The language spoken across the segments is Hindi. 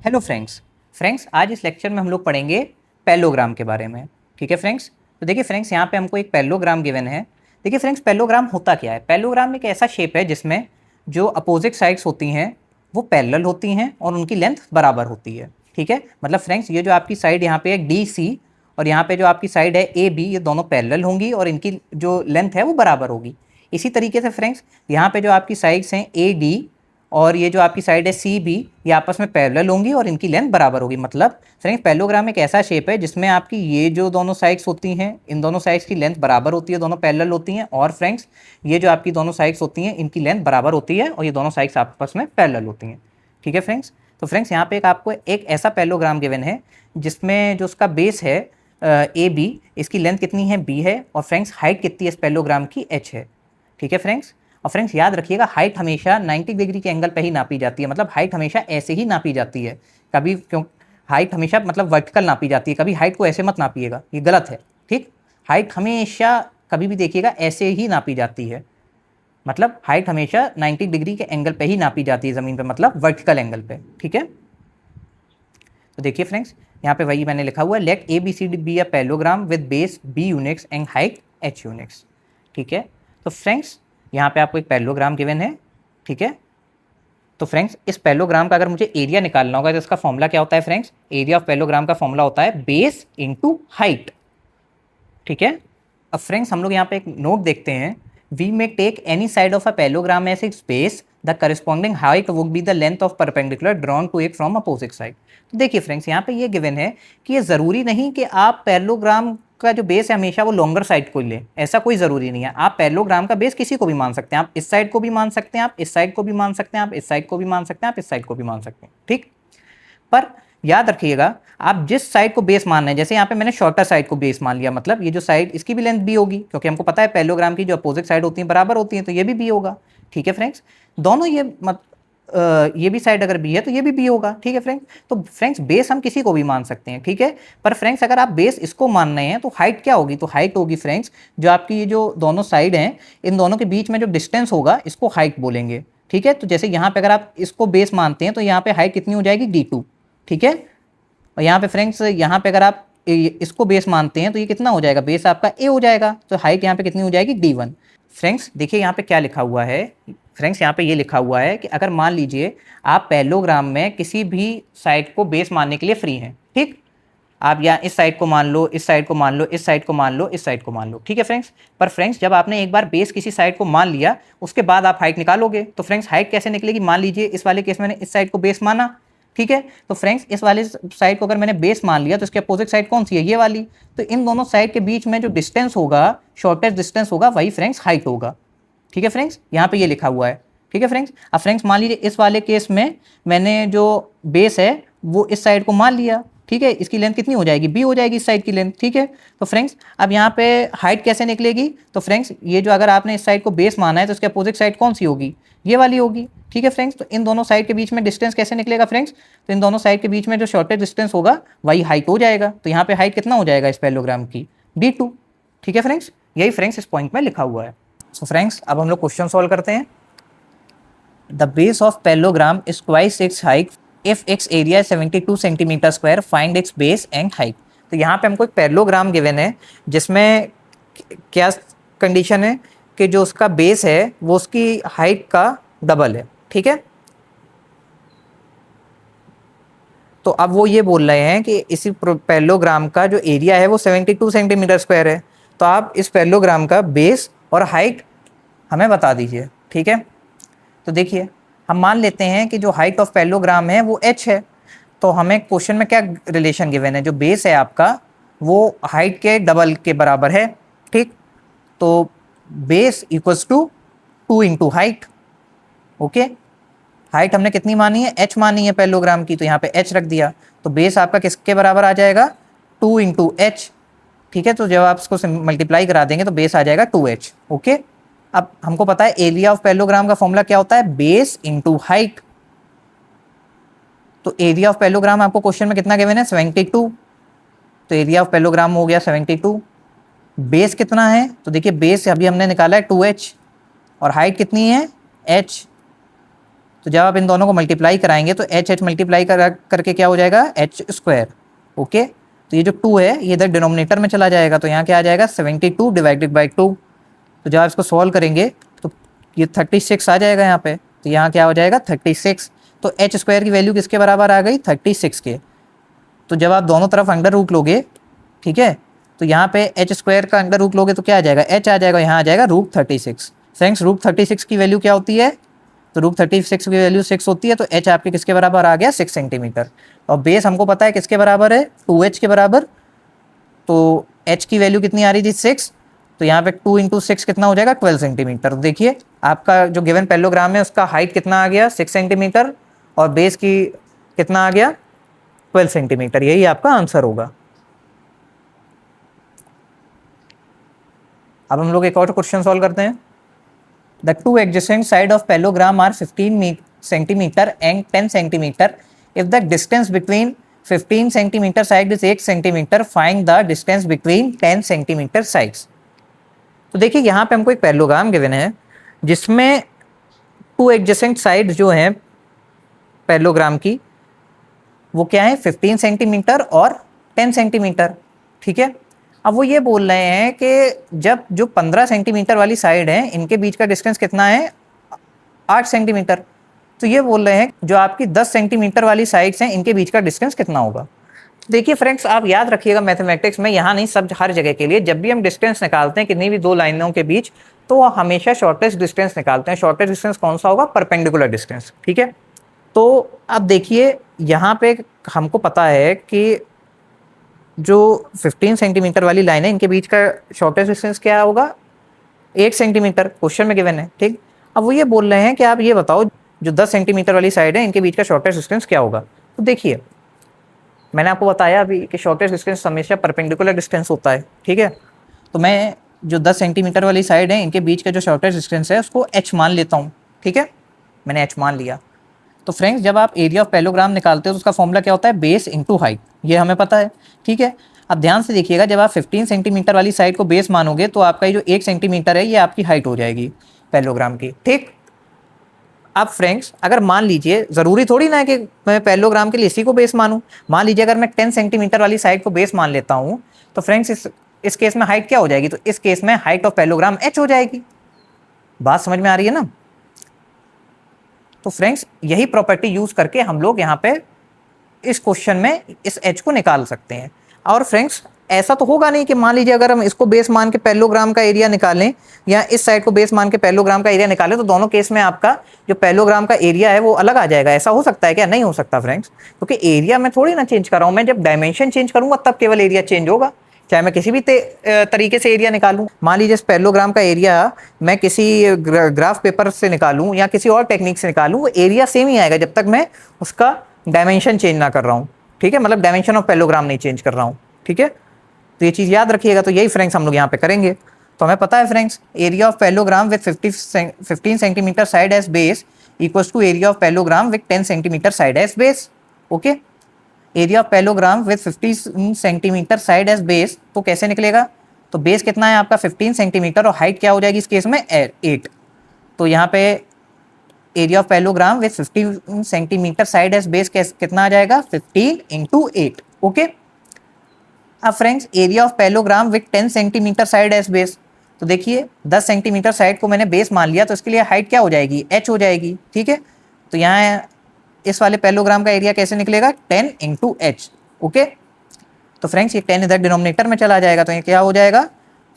हेलो फ्रेंड्स आज इस लेक्चर में हम लोग पढ़ेंगे पैरेललोग्राम के बारे में। ठीक है फ्रेंड्स, तो देखिए फ्रेंड्स यहाँ पे हमको एक पैरेललोग्राम गिवन है। देखिए फ्रेंड्स, पैरेललोग्राम होता क्या है? पैरेललोग्राम एक ऐसा शेप है जिसमें जो अपोजिट साइड्स होती हैं वो पैरेलल होती हैं और उनकी लेंथ बराबर होती है। ठीक है, मतलब फ्रेंड्स ये जो आपकी साइड यहाँ पे है डी सी और यहाँ पे जो आपकी साइड है ए बी, ये दोनों पैरेलल होंगी और इनकी जो लेंथ है वो बराबर होगी। इसी तरीके से फ्रेंड्स यहाँ पे जो आपकी साइड्स हैं ए डी और ये जो आपकी साइड है सी बी, ये आपस में पैरेलल होंगी और इनकी लेंथ बराबर होगी। मतलब फ्रेंड्स पैरेललोग्राम एक ऐसा शेप है जिसमें आपकी ये जो दोनों साइड्स होती हैं इन दोनों साइड्स की लेंथ बराबर होती है, दोनों पैरेलल होती हैं। और फ्रेंड्स ये जो आपकी दोनों साइड्स होती हैं इनकी लेंथ बराबर होती है और ये दोनों साइड्स आपस में पैरेलल होती हैं। ठीक है फ्रेंड्स, तो फ्रेंड्स यहाँ पे आपको एक ऐसा पैरेललोग्राम गिवन है जिसमें जो उसका बेस है ए बी, इसकी लेंथ कितनी है बी है और फ्रेंड्स हाइट कितनी है इस पैरेललोग्राम की एच है। ठीक है फ्रेंड्स, और फ्रेंड्स याद रखिएगा हाइट हमेशा 90 डिग्री के एंगल पे ही नापी जाती है। मतलब हाइट हमेशा ऐसे ही नापी जाती है, कभी क्यों हाइट हमेशा मतलब वर्टिकल नापी जाती है, कभी हाइट को ऐसे मत नापिएगा, ये गलत है। ठीक, हाइट हमेशा कभी भी देखिएगा ऐसे ही नापी जाती है। मतलब हाइट हमेशा 90 डिग्री के एंगल पे ही नापी जाती है ज़मीन पे, मतलब वर्टिकल एंगल पे। ठीक है, तो देखिए फ्रेंड्स यहाँ पे वही मैंने लिखा हुआ है, let A B C D be a parallelogram with base b units and height h units. ठीक है, तो फ्रेंड्स यहाँ पे आपको एक पैरेललोग्राम गिवन है। ठीक है, तो फ्रेंड्स इस पैरेललोग्राम का अगर मुझे एरिया निकालना होगा तो इसका फॉर्मूला क्या होता है फ्रेंड्स? एरिया ऑफ पैरेललोग्राम का फॉर्मूला होता है बेस इंटू हाइट। ठीक है, अब फ्रेंड्स हम लोग यहाँ पे एक नोट देखते हैं, we may take any side of a parallelogram as its base, the corresponding height would be the length of perpendicular drawn to it from opposite side. तो देखिए फ्रेंड्स यहाँ पे ये गिवन है कि ये ज़रूरी नहीं कि आप पैरेललोग्राम का जो बेस है हमेशा वो लॉन्गर साइड को ले, ऐसा कोई ज़रूरी नहीं है। आप पैरेललोग्राम का बेस किसी को भी मान सकते हैं, आप इस साइड को भी मान सकते हैं, आप इस साइड को भी मान सकते हैं, आप इस साइड को भी मान सकते हैं, आप इस साइड को भी मान सकते हैं। ठीक, पर याद रखिएगा आप जिस साइड को बेस मान रहे हैं, जैसे यहाँ पे मैंने शॉर्टर साइड को बेस मान लिया, मतलब ये जो साइड इसकी भी लेंथ बी होगी, क्योंकि हमको पता है पैरेललोग्राम की जो अपोजिट साइड होती है बराबर होती है, तो ये भी बी होगा। ठीक है फ्रेंड्स, दोनों ये भी साइड अगर बी है तो ये भी बी होगा। ठीक है फ्रेंड्स, तो फ्रेंड्स बेस हम किसी को भी मान सकते हैं। ठीक है, पर फ्रेंड्स अगर आप बेस इसको मान रहे हैं तो हाइट क्या होगी? तो हाइट होगी फ्रेंड्स जो आपकी ये जो दोनों साइड हैं इन दोनों के बीच में जो डिस्टेंस होगा इसको हाइट बोलेंगे। ठीक है, तो जैसे यहाँ पे अगर आप इसको बेस मानते हैं तो यहाँ पे हाइट कितनी हो जाएगी? d2। ठीक है, और यहाँ पे फ्रेंड्स यहाँ पे अगर आप इसको बेस मानते हैं तो ये कितना हो जाएगा? बेस आपका a हो जाएगा, तो हाइट यहाँ पे कितनी हो जाएगी? d1। फ्रेंड्स देखिए यहाँ पे क्या लिखा हुआ है, फ्रेंड्स यहाँ पे ये लिखा हुआ है कि अगर मान लीजिए आप पैरेललोग्राम में किसी भी साइड को बेस मानने के लिए फ्री हैं। ठीक, आप यहाँ इस साइड को मान लो, इस साइड को मान लो, इस साइड को मान लो, इस साइड को मान लो। ठीक है फ्रेंड्स, पर फ्रेंड्स जब आपने एक बार बेस किसी साइड को मान लिया उसके बाद आप हाइट निकालोगे, तो फ्रेंड्स हाइट कैसे निकलेगी? मान लीजिए इस वाले केस में मैंने इस साइड को बेस माना। ठीक है, तो फ्रेंड्स इस वाले साइड को अगर मैंने बेस मान लिया तो इसके अपोजिट साइड कौन सी है? ये वाली। तो इन दोनों साइड के बीच में जो डिस्टेंस होगा, शॉर्टेस्ट डिस्टेंस होगा, वही फ्रेंड्स हाइट होगा। ठीक है फ्रेंड्स, यहाँ पे ये लिखा हुआ है। ठीक है फ्रेंड्स, अब फ्रेंड्स मान लीजिए इस वाले केस में मैंने जो बेस है वो इस साइड को मान लिया। ठीक है, इसकी लेंथ कितनी हो जाएगी? बी हो जाएगी इस साइड की लेंथ। ठीक है, तो फ्रेंड्स अब यहाँ पे हाइट कैसे निकलेगी? तो फ्रेंड्स ये जो अगर आपने इस साइड को बेस माना है तो इसके अपोजिट साइड कौन सी होगी? ये वाली होगी। ठीक है फ्रेंड्स, तो इन दोनों साइड के बीच में डिस्टेंस कैसे निकलेगा फ्रेंड्स? तो इन दोनों साइड के बीच में जो शॉर्टेस्ट डिस्टेंस होगा वही हाइट हो जाएगा। तो यहाँ पे हाइट कितना हो जाएगा इस पैरेललोग्राम की? d2। ठीक है फ्रेंड्स, यही फ्रेंड्स इस पॉइंट में लिखा हुआ है। सो फ्रेंड्स अब हम लोग क्वेश्चन सॉल्व करते हैं। The base of parallelogram is twice its height if it's area 72 centimetre square, find its base and height. तो यहाँ पे हमको एक पैरेललोग्राम गिवन है जिसमें क्या कंडीशन है कि जो उसका बेस है वो उसकी हाइट का डबल है। ठीक है, तो अब वो ये बोल रहे हैं कि इसी पैरेललोग्राम का जो एरिया है वो 72 सेंटीमीटर स्क्वायर है, तो आप इस पैरेललोग्राम का बेस और हाइट हमें बता दीजिए। ठीक है, तो देखिए हम मान लेते हैं कि जो हाइट ऑफ पैरेललोग्राम है वो h है, तो हमें क्वेश्चन में क्या रिलेशन गिवन है? जो बेस है आपका वो हाइट के डबल के बराबर है। ठीक, तो base equals to 2 into height. Okay, height हमने कितनी मानी है? h मानी है पैरेललोग्राम की, तो यहाँ पे h रख दिया, तो बेस आपका किसके बराबर आ जाएगा? 2 इंटू एच। ठीक है, तो जब आप इसको मल्टीप्लाई करा देंगे तो बेस आ जाएगा 2h। ओके, अब हमको पता है एरिया ऑफ पैरेललोग्राम का फॉर्मूला क्या होता है? Base into height. तो एरिया ऑफ पैरेललोग्राम आपको क्वेश्चन में कितना गिवन है? 72। तो एरिया ऑफ पैरेललोग्राम हो गया 72। बेस कितना है? तो देखिए बेस अभी हमने निकाला है 2h और हाइट कितनी है? h। तो जब आप इन दोनों को मल्टीप्लाई कराएंगे तो एच एच मल्टीप्लाई करके क्या हो जाएगा, एच स्क्वायर। ओके, तो ये जो 2 है ये इधर डिनोमिनेटर में चला जाएगा, तो यहाँ क्या आ जाएगा 72 डिवाइडेड बाई 2। तो जब आप इसको सॉल्व करेंगे तो ये 36 आ जाएगा यहाँ पे, तो यहाँ क्या हो जाएगा 36। तो एच स्क्वायर की वैल्यू किसके बराबर आ गई, 36 के। तो जब आप दोनों तरफ अंडर रूट लोगे, ठीक है, तो यहाँ पे एच स्क्वायर का अंडर रूट लोगे तो क्या आ जाएगा, एच आ जाएगा, यहाँ आ जाएगा √36। फ्रेंड्स √36 की वैल्यू क्या होती है, तो √36 की वैल्यू 6 होती है, तो एच आपके किसके बराबर आ गया, 6 सेंटीमीटर। और बेस हमको पता है किसके बराबर है, 2h के बराबर। तो h की वैल्यू कितनी आ रही थी, 6, तो यहाँ पे 2 × 6 कितना हो जाएगा, 12 सेंटीमीटर। देखिए आपका जो गिवन पैरेललोग्राम है उसका हाइट कितना आ गया, 6 सेंटीमीटर, और बेस की कितना आ गया, 12 सेंटीमीटर। यही आपका आंसर होगा। अब हम लोग एक और क्वेश्चन सॉल्व करते हैं। The two adjacent side of parallelogram are 15 centimetre and 10 centimetre. If the distance between 15 centimetre side is 8 centimetre, find the distance between 10 centimetre sides. तो देखिए यहाँ पे हमको एक पैरेललोग्राम गिवन है जिसमें टू एडजेसेंट साइड जो हैं पैरेललोग्राम की वो क्या है, 15 सेंटीमीटर और 10 सेंटीमीटर। ठीक है, अब वो ये बोल रहे हैं कि जब जो 15 सेंटीमीटर वाली साइड है इनके बीच का डिस्टेंस कितना है, 8 सेंटीमीटर। तो ये बोल रहे हैं जो आपकी 10 सेंटीमीटर वाली साइड्स हैं इनके बीच का डिस्टेंस कितना होगा। देखिए फ्रेंड्स, आप याद रखिएगा मैथमेटिक्स में, यहाँ नहीं सब हर जगह के लिए, जब भी हम डिस्टेंस निकालते हैं कितनी भी दो लाइनों के बीच, तो हमेशा शॉर्टेस्ट डिस्टेंस निकालते हैं। शॉर्टेस्ट डिस्टेंस कौन सा होगा, परपेंडिकुलर डिस्टेंस। ठीक है, तो अब देखिए यहाँ पे हमको पता है कि जो 15 सेंटीमीटर वाली लाइन है इनके बीच का शॉर्टेस्ट डिस्टेंस क्या होगा, 8 सेंटीमीटर, क्वेश्चन में गिवन है। ठीक, अब वो ये बोल रहे हैं कि आप ये बताओ जो 10 सेंटीमीटर वाली साइड है इनके बीच का शॉर्टेस्ट डिस्टेंस क्या होगा। तो देखिए मैंने आपको बताया अभी कि शॉर्टेस्ट डिस्टेंस हमेशा परपेंडिकुलर डिस्टेंस होता है। ठीक है, तो मैं जो 10 सेंटीमीटर वाली साइड है इनके बीच का जो शॉर्टेस्ट डिस्टेंस है उसको h मान लेता हूँ। ठीक है, मैंने h मान लिया। तो फ्रेंड्स जब आप एरिया ऑफ पैरेललोग्राम निकालते हो तो उसका फॉर्मूला क्या होता है, बेस इंटू हाइट, ये हमें पता है। ठीक है, अब ध्यान से देखिएगा, जब आप 15 सेंटीमीटर वाली साइड को बेस मानोगे तो आपका ये जो 1 सेंटीमीटर है ये आपकी हाइट हो जाएगी पैरेललोग्राम की। ठीक, अब फ्रेंड्स अगर मान लीजिए, ज़रूरी थोड़ी ना है कि मैं पैरेललोग्राम के लिए इसी को बेस मानूं। मान लीजिए अगर मैं 10 सेंटीमीटर वाली साइड को बेस मान लेता हूं, तो फ्रेंड्स इस केस में हाइट क्या हो जाएगी, तो इस केस में हाइट ऑफ पैरेललोग्राम h हो जाएगी। बात समझ में आ रही है ना। तो फ्रेंड्स यही प्रॉपर्टी यूज़ करके हम लोग यहाँ पे इस क्वेश्चन में इस h को निकाल सकते हैं। और फ्रेंड्स ऐसा तो होगा नहीं कि मान लीजिए अगर हम इसको बेस मान के पैरेललोग्राम का एरिया निकालें या इस साइड को बेस मान के पैरेललोग्राम का एरिया निकालें तो दोनों केस में आपका जो पैरेललोग्राम का एरिया है वो अलग आ जाएगा। ऐसा हो सकता है क्या, नहीं हो सकता फ्रेंड्स, क्योंकि एरिया मैं थोड़ी ना चेंज कर रहा हूँ, मैं जब डायमेंशन चेंज करूँगा तब केवल एरिया चेंज होगा, चाहे मैं किसी भी तरीके से एरिया निकालूं। मान लीजिए इस पैरेललोग्राम का एरिया मैं किसी ग्राफ पेपर से निकालूं या किसी और टेक्निक से निकालूं, वो एरिया सेम ही आएगा जब तक मैं उसका डायमेंशन चेंज ना कर रहा हूं। ठीक है, मतलब डायमेंशन ऑफ पैरेललोग्राम नहीं चेंज कर रहा हूं। ठीक है, तो ये चीज़ याद रखिएगा। तो यही फ्रेंड्स हम लोग यहाँ पे करेंगे। तो हमें पता है friends, area of parallelogram with 15 centimetre side as base equals to area of parallelogram with 10 centimetre side as base. Okay, area of parallelogram with 50 centimetre side as base, तो कैसे निकलेगा, तो बेस कितना है आपका 15 सेंटीमीटर और हाइट क्या हो जाएगी इस केस में 8। तो यहाँ पे area of parallelogram with 15 centimetre side as base कितना आ जाएगा, 15 × 8। ओके, अब friends area of parallelogram with 10 centimetre side as base, तो देखिए 10 सेंटीमीटर साइड को मैंने बेस मान लिया, तो इसके लिए हाइट क्या हो जाएगी, h हो जाएगी। ठीक है, तो यहाँ इस वाले पैरेललोग्राम का एरिया कैसे निकलेगा, 10 × h। ओके, तो फ्रेंड्स ये 10 इधर डिनोमिनेटर में चला जाएगा, तो ये क्या हो जाएगा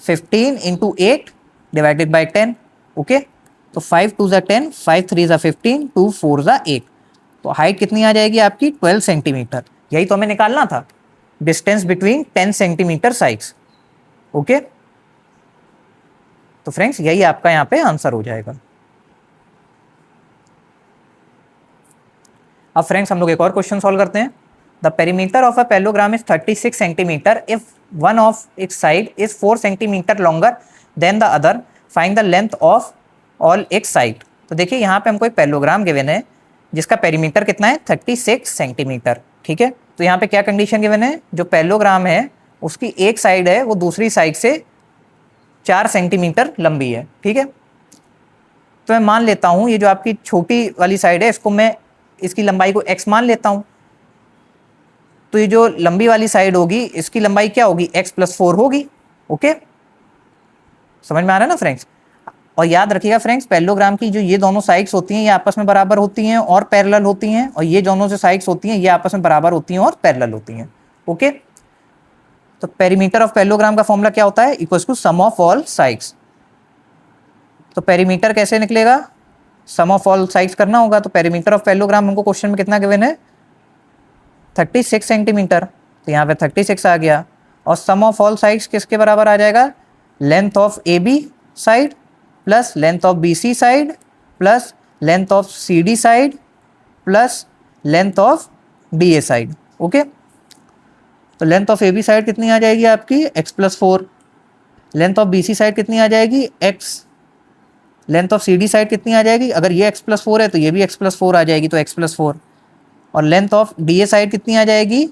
15 × 8 डिवाइडेड बाई 10। ओके, तो 5 × 2 = 10, 5 × 3 = 15, 2 × 4 = 8। तो हाइट कितनी आ जाएगी आपकी 12 सेंटीमीटर। यही तो हमें निकालना था, distance between 10 centimetre sides. Okay, तो फ्रेंड्स यही आपका यहाँ पे आंसर हो जाएगा। अब फ्रेंड्स हम लोग एक और क्वेश्चन सॉल्व करते हैं। The perimeter of a parallelogram is 36 centimetre if one of its side is 4 centimetre longer than the other, find the length of all it's side. तो देखिए यहाँ पे हमको एक पैरेललोग्राम गिवन है जिसका पेरीमीटर कितना है 36 सेंटीमीटर। ठीक है, तो यहाँ पे क्या कंडीशन गिवन है, जो पैरेललोग्राम है उसकी एक साइड है वो दूसरी साइड से 4 सेंटीमीटर लंबी है। ठीक है, तो मैं मान लेता हूँ ये जो आपकी छोटी वाली साइड है इसको मैं इसकी लंबाई को x मान लेता हूँ। तो ये जो लंबी वाली साइड होगी इसकी लंबाई क्या होगी, x+4 होगी। ओके, समझ में आ रहा है ना फ्रेंड्स। और याद रखिएगा फ्रेंड्स, पैरेललोग्राम की जो ये दोनों साइड्स होती हैं ये आपस में बराबर होती हैं और पैरेलल होती हैं, और ये दोनों जो साइड्स होती हैं ये आपस में बराबर होती हैं और पैरेलल होती हैं। ओके, तो पेरीमीटर ऑफ पैरेललोग्राम का फॉर्मूला क्या होता है, equals to sum of all sides. तो पेरीमीटर कैसे निकलेगा, सम ऑफ ऑल साइड्स करना होगा। तो पेरीमीटर ऑफ पैरेललोग्राम हमको क्वेश्चन में कितना गिवन है, 36 सेंटीमीटर। तो यहाँ पे 36 आ गया। और सम ऑफ ऑल साइड्स किसके बराबर आ जाएगा, length of A B side plus length of B C side plus length of C D side plus length of D A side. Okay, तो length of A B side कितनी आ जाएगी आपकी, x+4। Length of B C side कितनी आ जाएगी, x। Length of C D side कितनी आ जाएगी, अगर ये x+4 है तो ये भी x+4 आ जाएगी, तो x+4। और length of D A side कितनी आ जाएगी,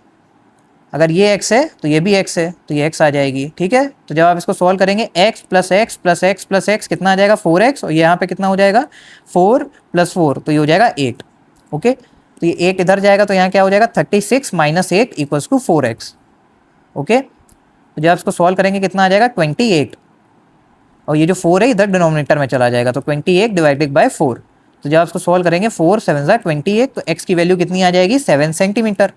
अगर ये x है तो ये भी x है, तो ये x आ जाएगी। ठीक है, तो जब आप इसको सॉल्व करेंगे x plus x plus x plus x कितना आ जाएगा, 4x। और यहाँ पे कितना हो जाएगा, 4 + 4, तो ये हो जाएगा 8। ओके, तो ये 8 इधर जाएगा तो यहाँ क्या हो जाएगा, 36 - 8 = 4x। ओके, तो जब आप इसको सॉल्व करेंगे कितना आ जाएगा, 28। और ये जो 4 है इधर डिनोमिनेटर में चला जाएगा, तो 28 / 4। तो जब आप इसको सॉल्व करेंगे 4 × 7 = 28, तो x की वैल्यू कितनी आ जाएगी, 7 सेंटीमीटर।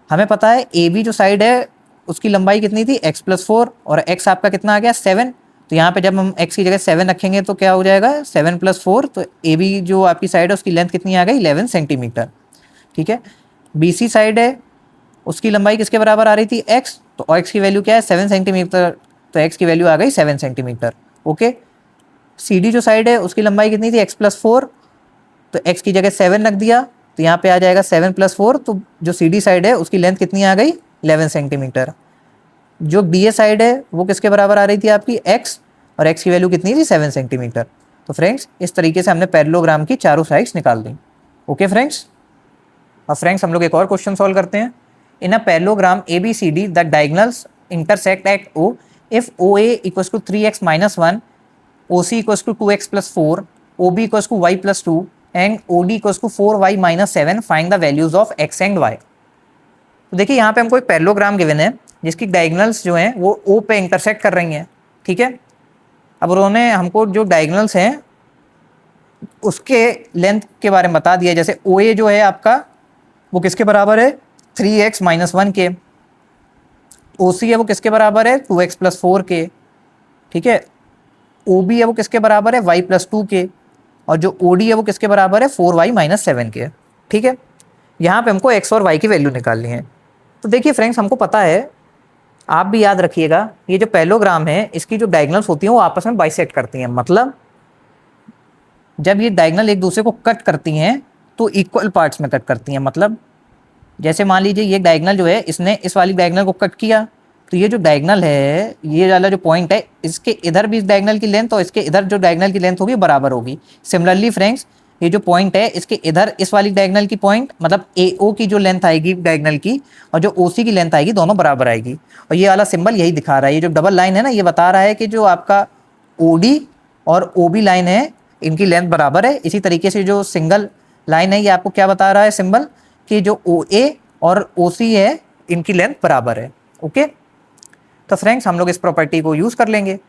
हमें पता है ए बी जो साइड है उसकी लंबाई कितनी थी, x+4, और x आपका कितना आ गया, 7। तो यहाँ पे जब हम x की जगह 7 रखेंगे तो क्या हो जाएगा, 7 + 4। तो ए बी जो आपकी साइड है उसकी लेंथ कितनी आ गई, 11 सेंटीमीटर। ठीक है, बी सी साइड है उसकी लंबाई किसके बराबर आ रही थी, x। तो x की वैल्यू क्या है, 7 सेंटीमीटर, तो x की वैल्यू आ गई 7 सेंटीमीटर। ओके, सी डी जो साइड है उसकी लंबाई कितनी थी, x+4। तो x की जगह 7 रख दिया, तो यहाँ पे आ जाएगा 7 + 4। तो जो सी डी साइड है उसकी लेंथ कितनी आ गई, 11 सेंटीमीटर। जो डी ए साइड है वो किसके बराबर आ रही थी आपकी, x। और x की वैल्यू कितनी थी, 7 सेंटीमीटर। तो फ्रेंड्स इस तरीके से हमने पैरेललोग्राम की चारों साइड्स निकाल दी। ओके फ्रेंड्स, अब फ्रेंड्स हम लोग एक और क्वेश्चन सॉल्व करते हैं। In a parallelogram ABCD the diagonals intersect at O if OA = 3x - 1, OC = 2x + 4, OB = y + 2 and OD = 4y - 7, find the values of x and y। तो देखिए यहाँ पे हमको एक पैरेललोग्राम गिवन है जिसकी डायगोनल्स जो हैं वो O पे इंटरसेक्ट कर रही हैं। ठीक है, अब उन्होंने हमको जो डायगोनल्स हैं उसके लेंथ के बारे में बता दिया। जैसे OA जो है आपका वो किसके बराबर है, 3x - 1 के। OC है वो किसके बराबर है, 2x + 4 के। ठीक है, OB है वो किसके बराबर है, y + 2 के। और जो OD है वो किसके बराबर है, 4y - 7 के। ठीक है, यहाँ पे हमको x और y की वैल्यू निकालनी है। तो देखिए फ्रेंड्स हमको पता है, आप भी याद रखिएगा, ये जो पैरेललोग्राम है इसकी जो डायगोनल्स होती हैं वो आपस में बाइसेक्ट करती हैं। मतलब जब ये डायगोनल एक दूसरे को कट करती हैं तो इक्वल पार्ट्स में कट करती हैं। मतलब जैसे मान लीजिए ये डायगोनल जो है इसने इस वाली डायगोनल को कट किया, तो ये जो डायगोनल है, ये वाला जो पॉइंट है, इसके इधर भी इस डायगोनल की लेंथ और इसके इधर जो डायगोनल की लेंथ होगी बराबर होगी। सिमिलरली फ्रेंड्स ये जो पॉइंट है इसके इधर इस वाली डायगोनल की पॉइंट मतलब AO की जो लेंथ आएगी डायगोनल की और जो OC की लेंथ आएगी दोनों बराबर आएगी। और ये वाला सिंबल यही दिखा रहा है, ये जो डबल लाइन है ना ये बता रहा है कि जो आपका OD और OB लाइन है इनकी लेंथ बराबर है। इसी तरीके से जो सिंगल लाइन है ये आपको क्या बता रहा है सिंबल, कि जो OA और OC है इनकी लेंथ बराबर है। ओके, तो फ्रेंड्स हम लोग इस प्रॉपर्टी को यूज कर लेंगे।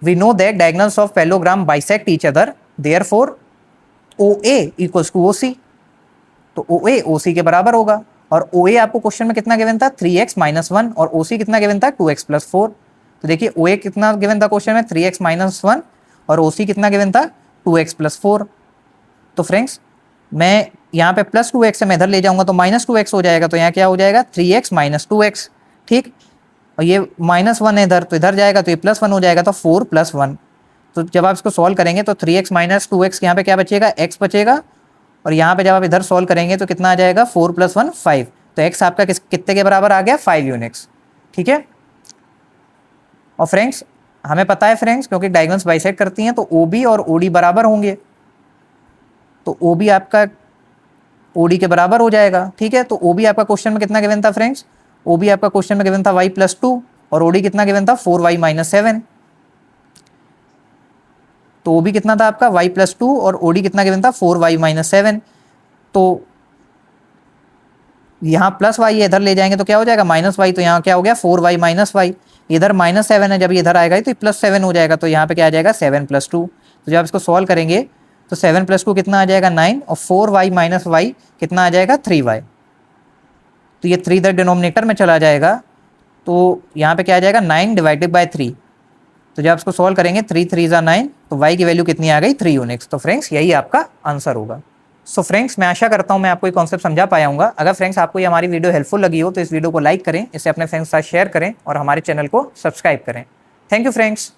We know that diagonals of parallelogram bisect each other, therefore OA = OC। तो OA OC के बराबर होगा। और OA आपको क्वेश्चन में कितना गिवन था, 3x - 1, और OC कितना गिवन था, 2x + 4। तो देखिए OA कितना गिवन था क्वेश्चन में, 3x - 1, और OC कितना गिवन था, 2x + 4। तो फ्रेंड्स मैं यहाँ पे +2x से मैं इधर ले जाऊंगा तो -2x हो जाएगा। तो यहाँ क्या हो जाएगा, 3x - 2x। ठीक, और ये -1 है इधर, तो इधर जाएगा तो ये +1 हो जाएगा, तो 4 + 1। तो जब आप इसको सॉल्व करेंगे तो 3x - 2x यहाँ पे क्या बचेगा, x बचेगा। और यहाँ पे जब आप इधर सॉल्व करेंगे तो कितना आ जाएगा, 4 + 1 5। तो x आपका कितने के बराबर आ गया, 5 यूनिट्स। ठीक है, और फ्रेंड्स हमें पता है फ्रेंड्स क्योंकि डायगोनल्स बाइसेक्ट करती हैं तो OB और OD बराबर होंगे। तो OB आपका OD के बराबर हो जाएगा। ठीक है, तो OB आपका क्वेश्चन में कितना गिवन था फ्रेंड्स, OB आपका क्वेश्चन में गिवन था y + 2, और OD कितना गिवन था, 4y - 7। तो ओ बी कितना था आपका y+2 और ओ डी कितना गिवन था 4y-7। तो यहाँ प्लस वाई इधर ले जाएंगे तो क्या हो जाएगा माइनस वाई, तो यहाँ क्या हो गया 4y-y, इधर -7 है, जब इधर आएगा तो +7 हो जाएगा, तो यहाँ पे क्या आ जाएगा 7+2। तो जब आप इसको सॉल्व करेंगे तो 7+2 कितना आ जाएगा 9 और 4y-y कितना आ जाएगा 3y। तो ये 3 इधर डिनोमिनेटर में चला जाएगा, तो यहाँ पे क्या आ जाएगा 9 डिवाइडेड बाय 3। तो जब आप इसको सॉल्व करेंगे 3 3 ज़ा 9, तो y की वैल्यू कितनी आ गई 3 यूनिट्स। तो फ्रेंड्स यही आपका आंसर होगा। सो फ्रेंड्स मैं आशा करता हूँ मैं आपको ये कॉन्सेप्ट समझा पाया हूँ। अगर फ्रेंड्स आपको ये हमारी वीडियो हेल्पफुल लगी हो तो इस वीडियो को लाइक करें, इसे अपने फ्रेंड्स के साथ शेयर करें और हमारे चैनल को सब्सक्राइब करें। Thank you friends.